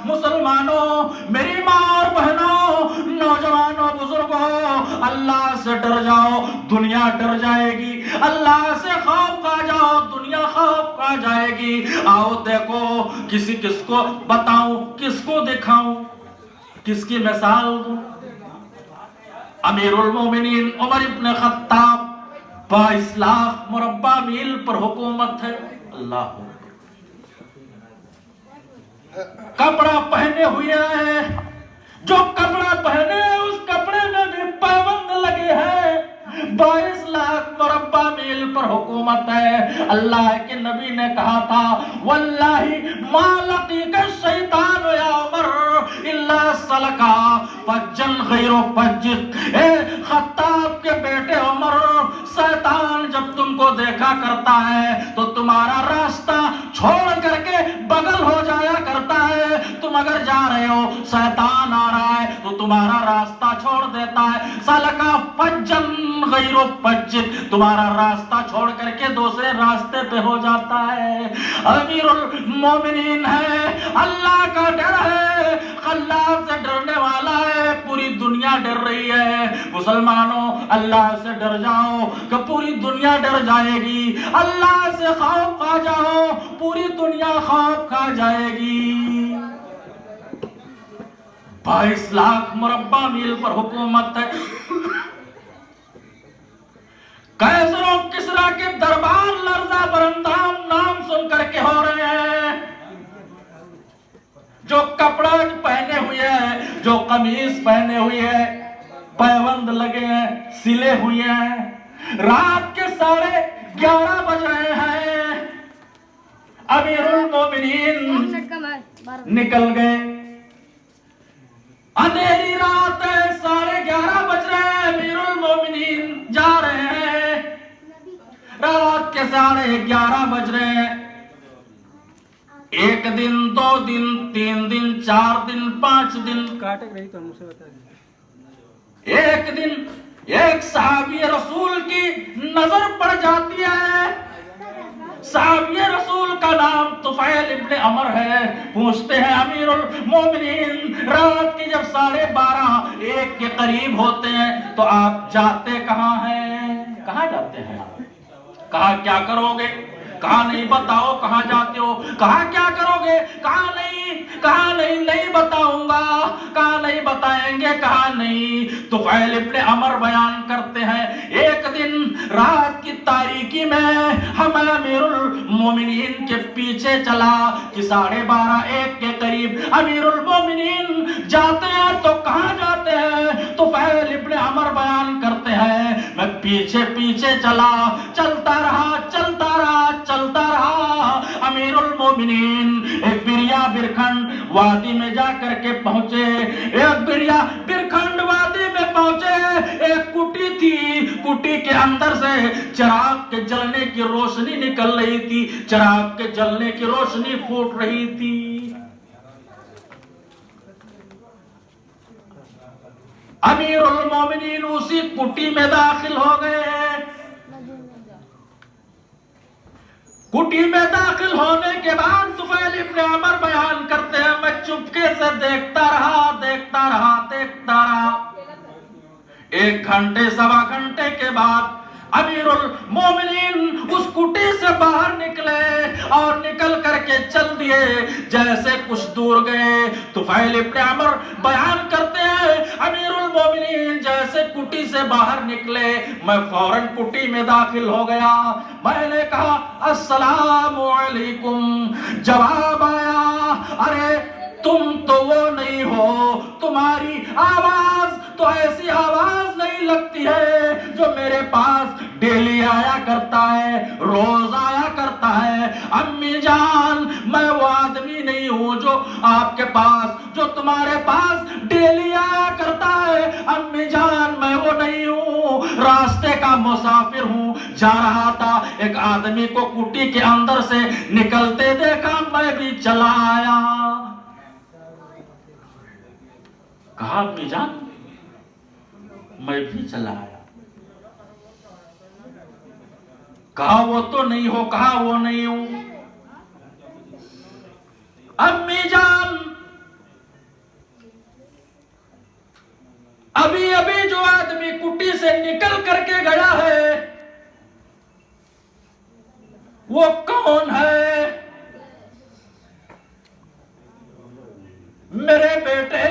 مسلمانوں، میری ماں اور بہنوں، نوجوانوں، بزرگوں، اللہ سے ڈر جاؤ، دنیا ڈر جائے گی۔ اللہ سے خوف کھا جاؤ، دنیا خوف کھا جائے گی۔ آؤ دیکھو، کس کو بتاؤں، کس کو دکھاؤں، کس کی مثال دوں؟ امیر المومنین عمر ابن خطاب، 22 لاکھ مربع میل پر حکومت ہے۔ اللہ کپڑا پہنے ہوئے ہیں، جو کپڑا پہنے اس کپڑے میں بھی پابند لگے ہیں۔ 22 لاکھ مربع میل پر حکومت ہے۔ اللہ کے نبی نے کہا تھا واللہ ما لقیک الشیطان یا عمر الا سلکا فجا غیر فجک۔ اے خطاب کے بیٹے عمر، شیطان جب تم کو دیکھا کرتا ہے تو تمہارا راستہ چھوڑ کر کے بغل ہو جایا کرتا ہے۔ تم اگر جا رہے ہو، شیطان آ رہا ہے تو تمہارا راستہ چھوڑ دیتا ہے۔ سلکا فجن غیر فجک، تمہارا راستہ چھوڑ کر کے دوسرے راستے پہ ہو جاتا ہے۔ امیر المومنین ہے، اللہ کا ڈر ہے، اللہ سے ڈرنے والا ہے، پوری دنیا ڈر رہی ہے۔ مسلمانوں، اللہ سے ڈر جاؤ کہ پوری دنیا ڈر جائے گی۔ اللہ سے خوف کھا جاؤ، پوری دنیا خوف کھا جائے گی۔ 22 لاکھ مربع میل پر حکومت ہے۔ قیصر و کسریٰ کے دربار لرزہ برندام نام سن کر کے ہو رہے ہیں۔ جو کپڑا پہنے ہوئے ہیں، جو قمیص پہنے ہوئے ہیں، پیوند لگے ہیں، سلے ہوئے ہیں، رات کے 11:30 بج رہے ہیں۔ امیر المومنین نکل گئے، اندھیری رات ہے، 11:30 بج رہے ہیں، امیر المومنین جا رہے ہیں، رات کے 11:30 بج رہے ہیں۔ 1 دن، 2 دن، 3 دن، 4 دن، 5 دن، ایک دن ایک صحابی رسول کی نظر پڑ جاتی ہے۔ صحابی رسول کا نام طفیل ابن عمر ہے۔ پوچھتے ہیں امیر المومنین، رات کی جب 12:30 1 کے قریب ہوتے ہیں تو آپ جاتے کہاں ہیں؟ کہاں جاتے ہیں آپ؟ کہا کیا کرو گے؟ کہا نہیں بتاؤ کہاں جاتے ہو؟ کہا کیا کرو گے؟ کہا نہیں بتاؤں گا۔ کہا نہیں بتائیں گے؟ کہا نہیں۔ طفیل ابن عمر بیان کرتے ہیں، ایک دن رات کی تاریکی میں ہم امیر المومنین کے پیچھے چلا کہ 12:30 1 کے قریب امیر المومنین جاتے ہیں تو کہاں جاتے ہیں؟ طفیل ابن عمر بیان کرتے ہیں، میں پیچھے چلا، چلتا رہا، امیر المومنین ایک بریا برکھنڈ وادی میں جا کر کے پہنچے۔ ایک بریا برکھنڈ وادی میں پہنچے، ایک کٹی تھی، کٹی کے اندر سے چراغ کے جلنے کی روشنی نکل رہی تھی، چراغ کے جلنے کی روشنی پھوٹ رہی تھی۔ امیر المومنین اسی کٹی میں داخل ہو گئے۔ کٹی میں داخل ہونے کے بعد طفیل ابن عمر بیان کرتے ہیں، میں چپکے سے دیکھتا رہا۔ 1 گھنٹے 1.25 گھنٹے کے بعد امیر المومنین اس کٹی سے باہر نکلے اور نکل کر کے چل دیے۔ جیسے کچھ دور گئے، طفیل ابن عمر بیان کرتے ہیں، امیر المومنین جیسے کٹی سے باہر نکلے، میں فوراً کٹی میں داخل ہو گیا۔ میں نے کہا السلام علیکم، جواب آیا ارے تم تو وہ نہیں ہو، تمہاری آواز تو ایسی آواز نہیں لگتی ہے جو میرے پاس ڈیلی آیا کرتا ہے، روز آیا کرتا ہے۔ امی جان، میں وہ آدمی نہیں ہوں جو آپ کے پاس، جو تمہارے پاس ڈیلی آیا کرتا ہے۔ امی جان، میں وہ نہیں ہوں، راستے کا مسافر ہوں، جا رہا تھا، ایک آدمی کو کٹی کے اندر سے نکلتے دیکھا، میں بھی چلا آیا۔ کہا امی جان میں بھی چلا آیا۔ کہا وہ تو نہیں ہو، کہا وہ نہیں ہوں۔ امی جان نکل کر کے گیا ہے وہ کون ہے؟ میرے بیٹے،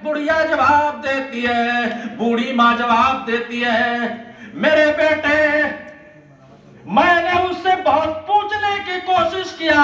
بڑھیا جواب دیتی ہے، بوڑھی ماں جواب دیتی ہے، میرے بیٹے میں نے اس سے بہت پوچھنے کی کوشش کیا،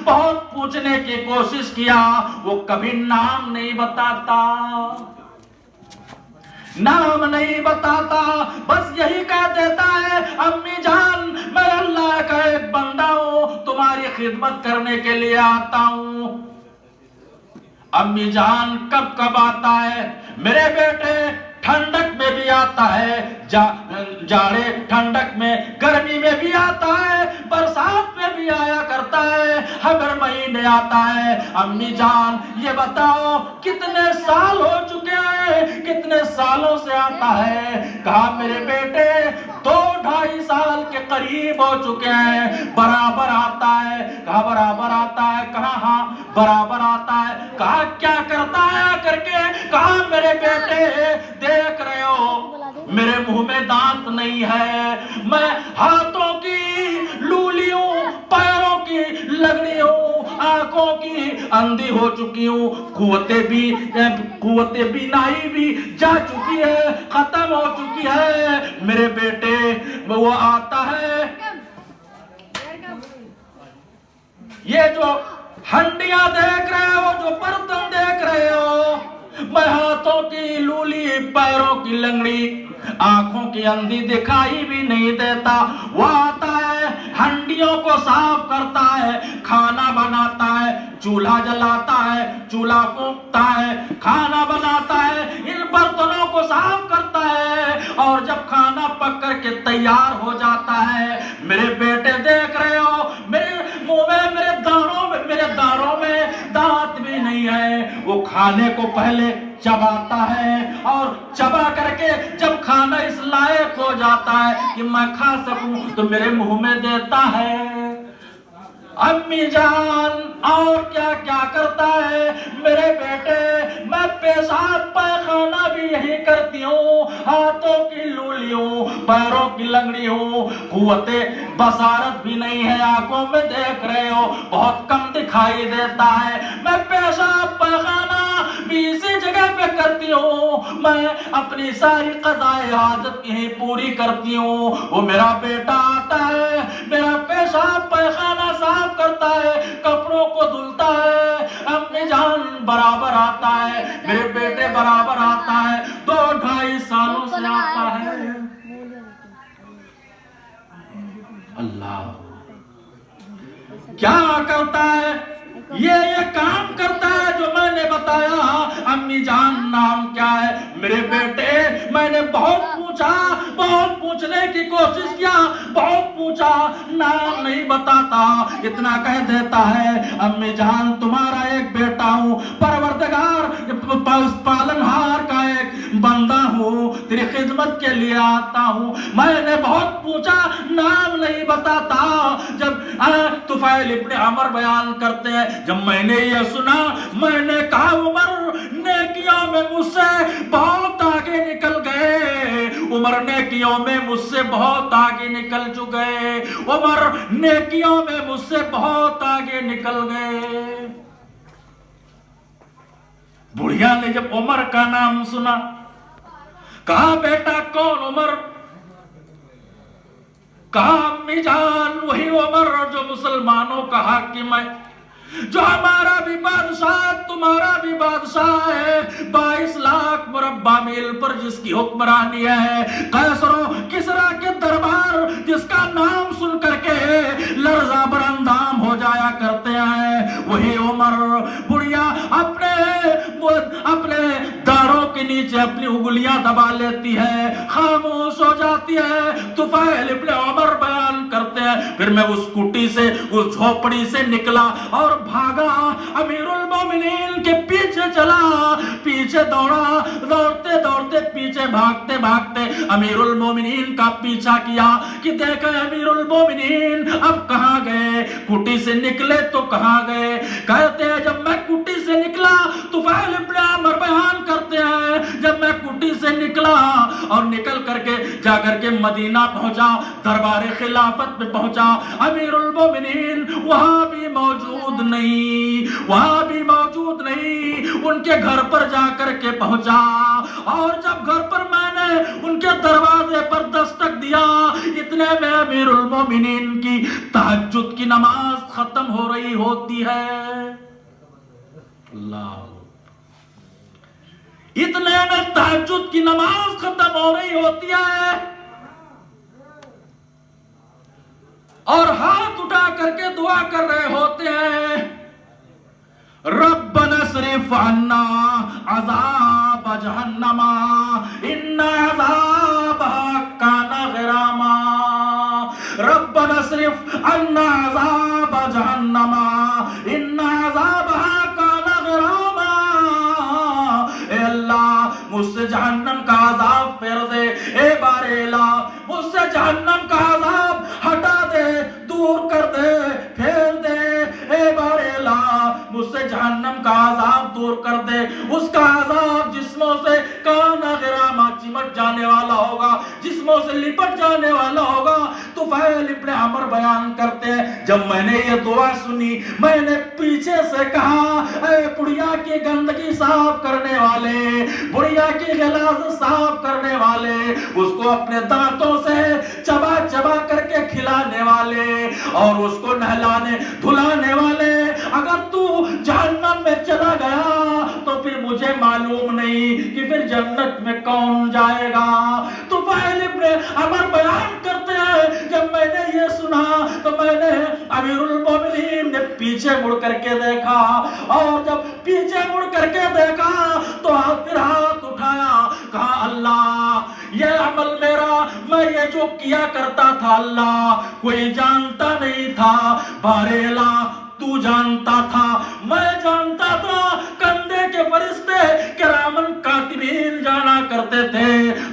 بہت پوچھنے کی کوشش کیا، وہ کبھی نام نہیں بتاتا، نام نہیں بتاتا، بس یہی کہہ دیتا ہے امی جان میں اللہ کا ایک بندہ ہوں، تمہاری خدمت کرنے کے لیے آتا ہوں۔ امی جان کب کب آتا ہے؟ میرے بیٹے ٹھنڈک میں بھی آتا ہے، جاڑے ٹھنڈک میں، گرمی میں بھی آتا ہے، برسات میں بھی آیا کرتا ہے، ہر مہینے آتا ہے۔ امی جان یہ بتاؤ کتنے سال ہو چکے ہیں، کتنے سالوں سے آتا ہے؟ کہا میرے بیٹے 2-2.5 سال کے قریب ہو چکے ہیں، برابر آتا ہے۔ کہا برابر آتا ہے؟ کہا ہاں برابر آتا ہے۔ کہا کیا کرتا ہے آ کر کے؟ کہا میرے بیٹے دیکھ رہے ہو میرے منہ میں دانت نہیں ہے، میں ہاتھوں کی لولی ہوں، پیروں کی لگڑی ہوں، آنکھوں کی اندھی ہو چکی ہوں، قوت بینائی بھی جا چکی ہے، ختم ہو چکی ہے۔ میرے بیٹے وہ آتا ہے، یہ جو ہنڈیاں دیکھ رہے ہو، جو برتن دیکھ رہے ہو، میں ہاتھوں کی لولی، پیروں کی لنگڑی، آنکھوں کی اندھی دکھائی بھی نہیں دیتا، وہ آتا ہے ہنڈیوں کو صاف کرتا ہے، کھانا بناتا ہے، چولہا جلاتا ہے، چولہا پھونکتا ہے، کھانا بناتا ہے، ان برتنوں کو صاف کرتا ہے، اور جب کھانا پک کر کے تیار ہو جاتا ہے، میرے بیٹے دیکھ رہے ہو میرے منہ میں، میرے دانتوں میں دانت بھی نہیں ہے، وہ کھانے کو پہلے چباتا ہے، اور چبا کر کے جب کھانا اس لائق ہو جاتا ہے کہ میں کھا سکوں تو میرے منہ میں دیتا ہے۔ امی جان اور کیا کیا کرتا ہے میرے بیٹے؟ میں پیشاب پیخانہ بھی یہی کرتی ہوں، ہاتھوں کی لولی ہوں، پیروں کی لنگڑی ہوں، قوت بصارت بھی نہیں ہے، آنکھوں میں دیکھ رہے ہو بہت کم دکھائی دیتا ہے، میں پیشاب پیخانہ بھی اسی جگہ پہ کرتی ہوں، میں اپنی ساری قضائے حاجت یہی پوری کرتی ہوں۔ وہ میرا بیٹا آتا ہے، میرا پیشاب پیخانہ صاف کرتا ہے، کپڑوں کو دھلتا ہے، امی جان برابر آتا ہے، میرے بیٹے برابر آتا ہے، 2-2.5 سالوں سے آتا ہے۔ اللہ کیا کرتا ہے؟ یہ کام کرتا ہے جو میں نے بتایا۔ امی جان نام کیا ہے؟ میرے بیٹے میں نے بہت پوچھا، بہت پوچھنے کی کوشش کیا، بہت پوچھا، نام نہیں بتاتا، اتنا کہہ دیتا ہے امی جان تمہارا ایک بیٹا ہوں، پروردگار پالنہار کا ایک بندہ ہوں، تیری خدمت کے لیے آتا ہوں، میں نے بہت پوچھا، نام نہیں بتاتا۔ جب طفیل ابن عمر بیان کرتے ہیں جب میں نے یہ سنا میں نے کہا عمر نیکیوں میں مجھ سے بہت آگے نکل گئے، عمر نیکیوں میں مجھ سے بہت آگے نکل چکے، عمر نیکیوں میں مجھ سے بہت آگے نکل گئے۔ بڑھیا نے جب عمر کا نام سنا کہا بیٹا کون عمر؟ کہا امی جان وہی عمر جو مسلمانوں کا حاکم ہے، جو ہمارا بھی بادشاہ تمہارا بھی بادشاہ ہے، 22 لاکھ مربع میل پر جس کی حکمرانی ہے، قیصر و کسریٰ کے دربار جس کا نام سن کر کے لرزہ براندام ہو جایا کرتے ہیں، وہی عمر۔ بڑھیا اپنے داروں کے نیچے اپنی انگلیاں دبا لیتی ہے، خاموش ہو جاتی ہے۔ طفیل ابن عمر بیان کرتے ہیں پھر میں اس کٹی سے، اس جھوپڑی سے نکلا اور بھاگا، امیر المومنین کے پیچھے چلا، پیچھے دوڑا، دوڑتے دوڑتے پیچھے بھاگتے بھاگتے امیر المومنین کا پیچھا کیا کہ دیکھیں امیر المومنین اب کہاں گئے، کٹی سے نکلے تو کہاں گئے؟ کہتے ہیں جب میں کٹی سے نکلا طفیل ابن عمر بیان کرتے ہیں جب میں کوٹھی سے نکلا اور نکل کر کے جا کر کے مدینہ پہنچا، دربار خلافت میں پہنچا، امیر المومنین وہاں بھی موجود نہیں، وہاں بھی موجود نہیں، ان کے گھر پر جا کر کے پہنچا، اور جب گھر پر میں نے ان کے دروازے پر دستک دیا، اتنے میں امیر المومنین کی تہجد کی نماز ختم ہو رہی ہوتی ہے۔ اللہ، اتنے میں تہجد کی نماز ختم ہو رہی ہوتی ہے، اور ہاتھ اٹھا کر کے دعا کر رہے ہوتے ہیں، ربنا اصرف عنا عذاب جہنم ان عذابها کان غراما، ربنا اصرف عنا عذاب جہنم ان عذابها کان غراما، اے اللہ مجھ سے جہنم کا عذاب پھیر دے، اے بار الہ مجھ سے جہنم کا عذاب ہٹا دے، دور کر دے، پھیر دے، اے بار الہ مجھ سے جہنم کا عذاب دور کر دے، اس کا عذاب جسموں سے کانا غراما چمٹ جانے والا ہوگا، جسموں سے لپٹ جانے والا ہوگا۔ تو طفیل ابن عمر بیان کرتے ہیں، جب میں نے یہ دعا سنی میں نے پیچھے سے کہا، اے بڑھیا کی گندگی صاف کرنے والے، بڑھیا کی غلاظت صاف کرنے والے، اس کو اپنے دانتوں سے چبا چبا کر کے کھلانے والے اور اس کو نہلانے دھلانے والے، اگر تو جہنم میں چلا گیا تو پھر مجھے معلوم نہیں کہ پھر جنت میں کون جائے گا۔ تو طفیل ابن عمر بیان کرتے ہیں، جب میں نے یہ سنا تو میں نے امیر المومنین نے پیچھے مڑ کر کے دیکھا، اور جب پیچھے مڑ کر کے دیکھا تو پھر ہاتھ اٹھایا، کہا اللہ یہ عمل میرا، میں یہ جو کیا کرتا تھا اللہ کوئی جانتا نہیں تھا، بارے الہ تو جانتا تھا، میں جانتا تھا، کندھے کے فرشتے کرامن کاتبین جانا کرتے تھے،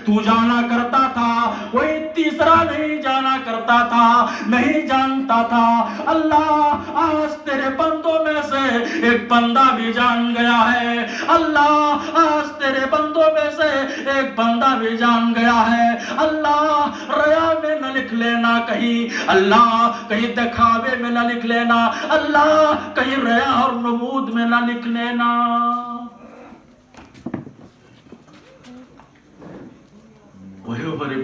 تو جانا کرتا تھا، کوئی تیسرا نہیں جانا کرتا تھا، نہیں جانتا تھا۔ اللہ آج تیرے بندوں میں سے ایک بندہ بھی جان گیا ہے، اللہ آج تیرے بندوں میں سے ایک بندہ بھی جان گیا ہے، اللہ ریا میں نہ لکھ لینا کہیں، اللہ کہیں دکھاوے میں نہ لکھ لینا، اللہ کہیں ریا اور نمود میں نہ لکھ لینا۔ وہی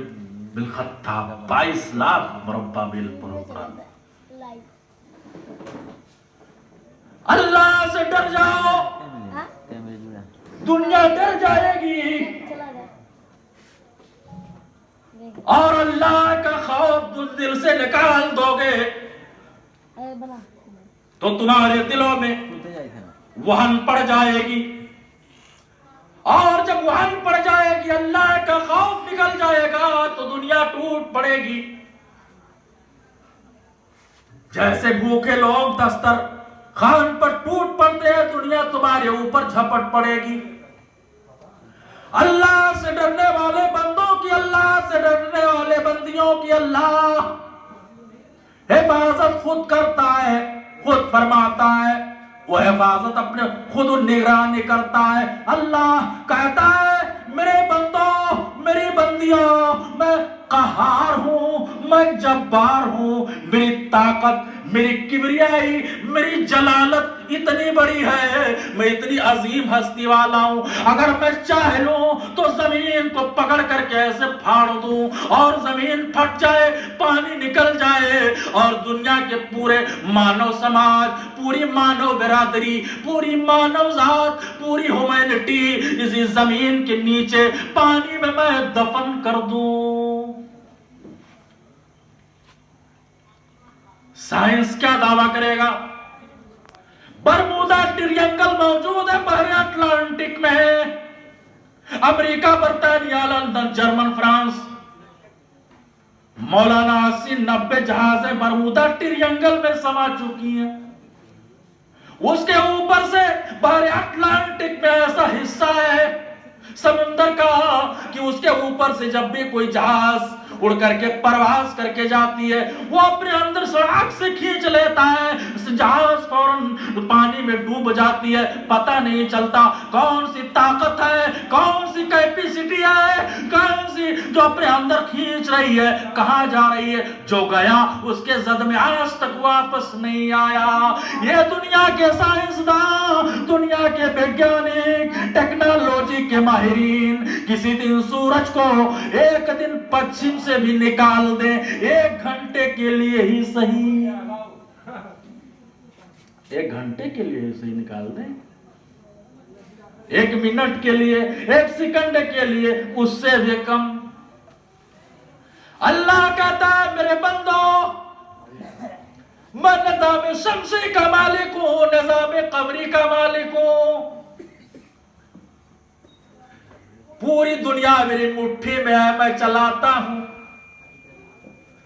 بالخطاب 22 لاکھ مربع میل پروگرام۔ اللہ سے ڈر جاؤ، دنیا ڈر جائے گی، اور اللہ کا خوف دل سے نکال دو گے تو تمہارے دلوں میں وہن پڑ جائے گی، اور جب وہن پڑ جائے گی، اللہ کا خوف نکل جائے گا تو دنیا ٹوٹ پڑے گی۔ جیسے بھوکے لوگ دستر خان پر ٹوٹ پڑتے ہیں، دنیا تمہارے اوپر جھپٹ پڑے گی۔ اللہ سے ڈرنے والے بندوں کی، اللہ سے ڈرنے والے بندیوں کی اللہ حفاظت خود کرتا ہے، خود فرماتا ہے، وہ حفاظت اپنے خود نگرانی کرتا ہے۔ اللہ کہتا ہے میرے بندوں میری بندیوں، میں قہار ہوں، میں جبار ہوں، میری طاقت میری کبریائی میری جلالت اتنی بڑی ہے، میں اتنی عظیم ہستی والا ہوں، اگر میں چاہ لوں تو زمین کو پکڑ کر کے ایسے پھاڑ دوں اور زمین پھٹ جائے، پانی نکل جائے، اور دنیا کے پورے مانو سماج، پوری مانو برادری، پوری مانو ذات، پوری ہیومینٹی اسی زمین کے نیچے پانی میں دفن کر دوں۔ سائنس کیا دعویٰ کرے گا؟ برمودا ٹریانگل موجود ہے بحر اٹلانٹک میں، امریکہ، برطانیہ، لندن، جرمن، فرانس، مولانا 80-90 جہازیں برمودا ٹریانگل میں سما چکی ہیں۔ اس کے اوپر سے بحر اٹلانٹک میں ایسا حصہ ہے سمندر کا کہ اس کے اوپر سے جب بھی کوئی جہاز اڑ کر کے پرواز کر کے جاتی ہے وہ اپنے اندر سڑاک سے کھینچ لیتا ہے، جہاز فوراً پانی میں ڈوب جاتی ہے، پتہ نہیں چلتا کون سی طاقت ہے، کون سی کیپیسٹی ہے، کون سی جو اپنے اندر کھینچ رہی ہے، کہاں جا رہی ہے، جو گیا اس کے زد میں آج تک واپس نہیں آیا۔ یہ دنیا کے سائنسداں، دنیا کے ویگیانک، ٹیکنالوجی کے ماہرین کسی دن سورج کو ایک دن پچھم سے بھی نکال دیں، 1 گھنٹے کے لیے ہی صحیح، 1 گھنٹے کے لیے ہی صحیح نکال دیں، 1 منٹ کے لیے، 1 سیکنڈ کے لیے، اس سے بھی کم۔ اللہ کہتا ہے میرے بندو، میں نظام شمسی کا مالک ہوں، نظام قمری کا مالک ہوں، پوری دنیا میری مٹھی میں ہے، میں چلاتا ہوں،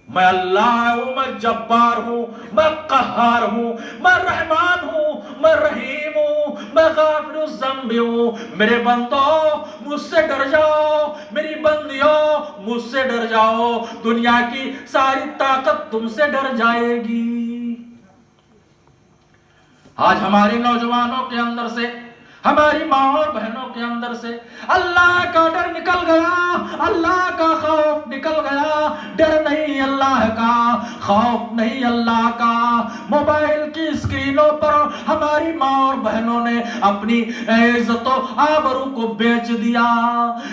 میں اللہ ہوں، میں جبار ہوں، میں قہار ہوں، میں رحمان ہوں، میں رحیم ہوں، میں غافر الذنب ہوں۔ میرے بندو مجھ سے ڈر جاؤ، میری بندیوں مجھ سے ڈر جاؤ، دنیا کی ساری طاقت تم سے ڈر جائے گی۔ آج ہمارے نوجوانوں کے اندر سے، ہماری ماں اور بہنوں کے اندر سے اللہ کا ڈر نکل گیا، اللہ کا خوف نکل گیا، ڈر نہیں اللہ کا، خوف نہیں اللہ کا۔ موبائل کی اسکرینوں پر ہماری ماں اور بہنوں نے اپنی عزت و آبرو کو بیچ دیا،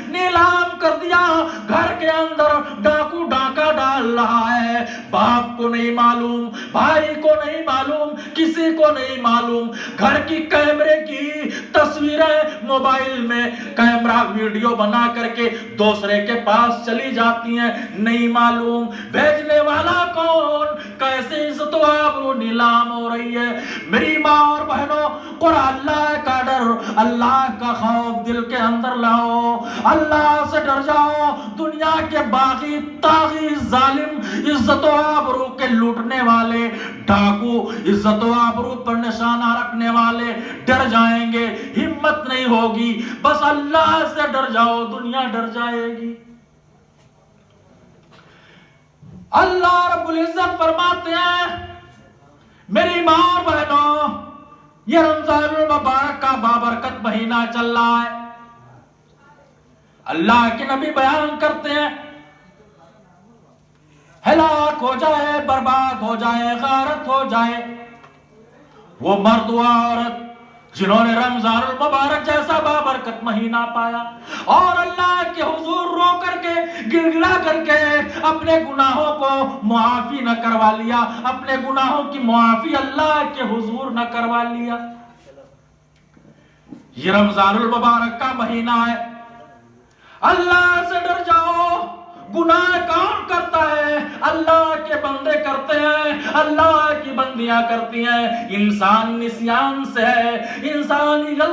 نیلام کر دیا۔ گھر کے اندر ڈاکو ڈاکہ ڈال رہا ہے، باپ کو نہیں معلوم، بھائی کو نہیں معلوم، کسی کو نہیں معلوم، گھر کی کیمرے کی تصویریں موبائل میں کیمرہ ویڈیو بنا کر کے دوسرے کے پاس چلی جاتی ہیں، نہیں معلوم بھیجنے والا کون، کیسے عزت و آبرو نیلام ہو رہی ہے۔ میری ماں اور بہنوں، قرآن اللہ کا ڈر، اللہ کا خوف دل کے اندر لاؤ، اللہ سے ڈر جاؤ۔ دنیا کے باغی طاغی ظالم، عزت و آبرو کے لوٹنے والے ڈاکو، عزت و آبرو پر نشانہ رکھنے والے ڈر جائیں گے، ہمت نہیں ہوگی، بس اللہ سے ڈر جاؤ، دنیا ڈر جائے گی۔ اللہ رب العزت فرماتے ہیں میری ماں اور بہنوں، یہ رمضان المبارک کا بابرکت مہینہ چل رہا ہے، اللہ کے نبی بیان کرتے ہیں ہلاک ہو جائے، برباد ہو جائے، غارت ہو جائے وہ مرد و عورت جنہوں نے رمضان المبارک جیسا بابرکت مہینہ پایا اور اللہ کے حضور رو کر کے گڑ گڑا کر کے اپنے گناہوں کو معافی نہ کروا لیا، اپنے گناہوں کی معافی اللہ کے حضور نہ کروا لیا۔ یہ رمضان المبارک کا مہینہ ہے، اللہ سے ڈر جاؤ۔ گناہ کون کرتا ہے؟ اللہ کے بندے کرتے ہیں، اللہ کی بندیاں کرتی ہیں۔ انسان نسیان سے ہے، انسانی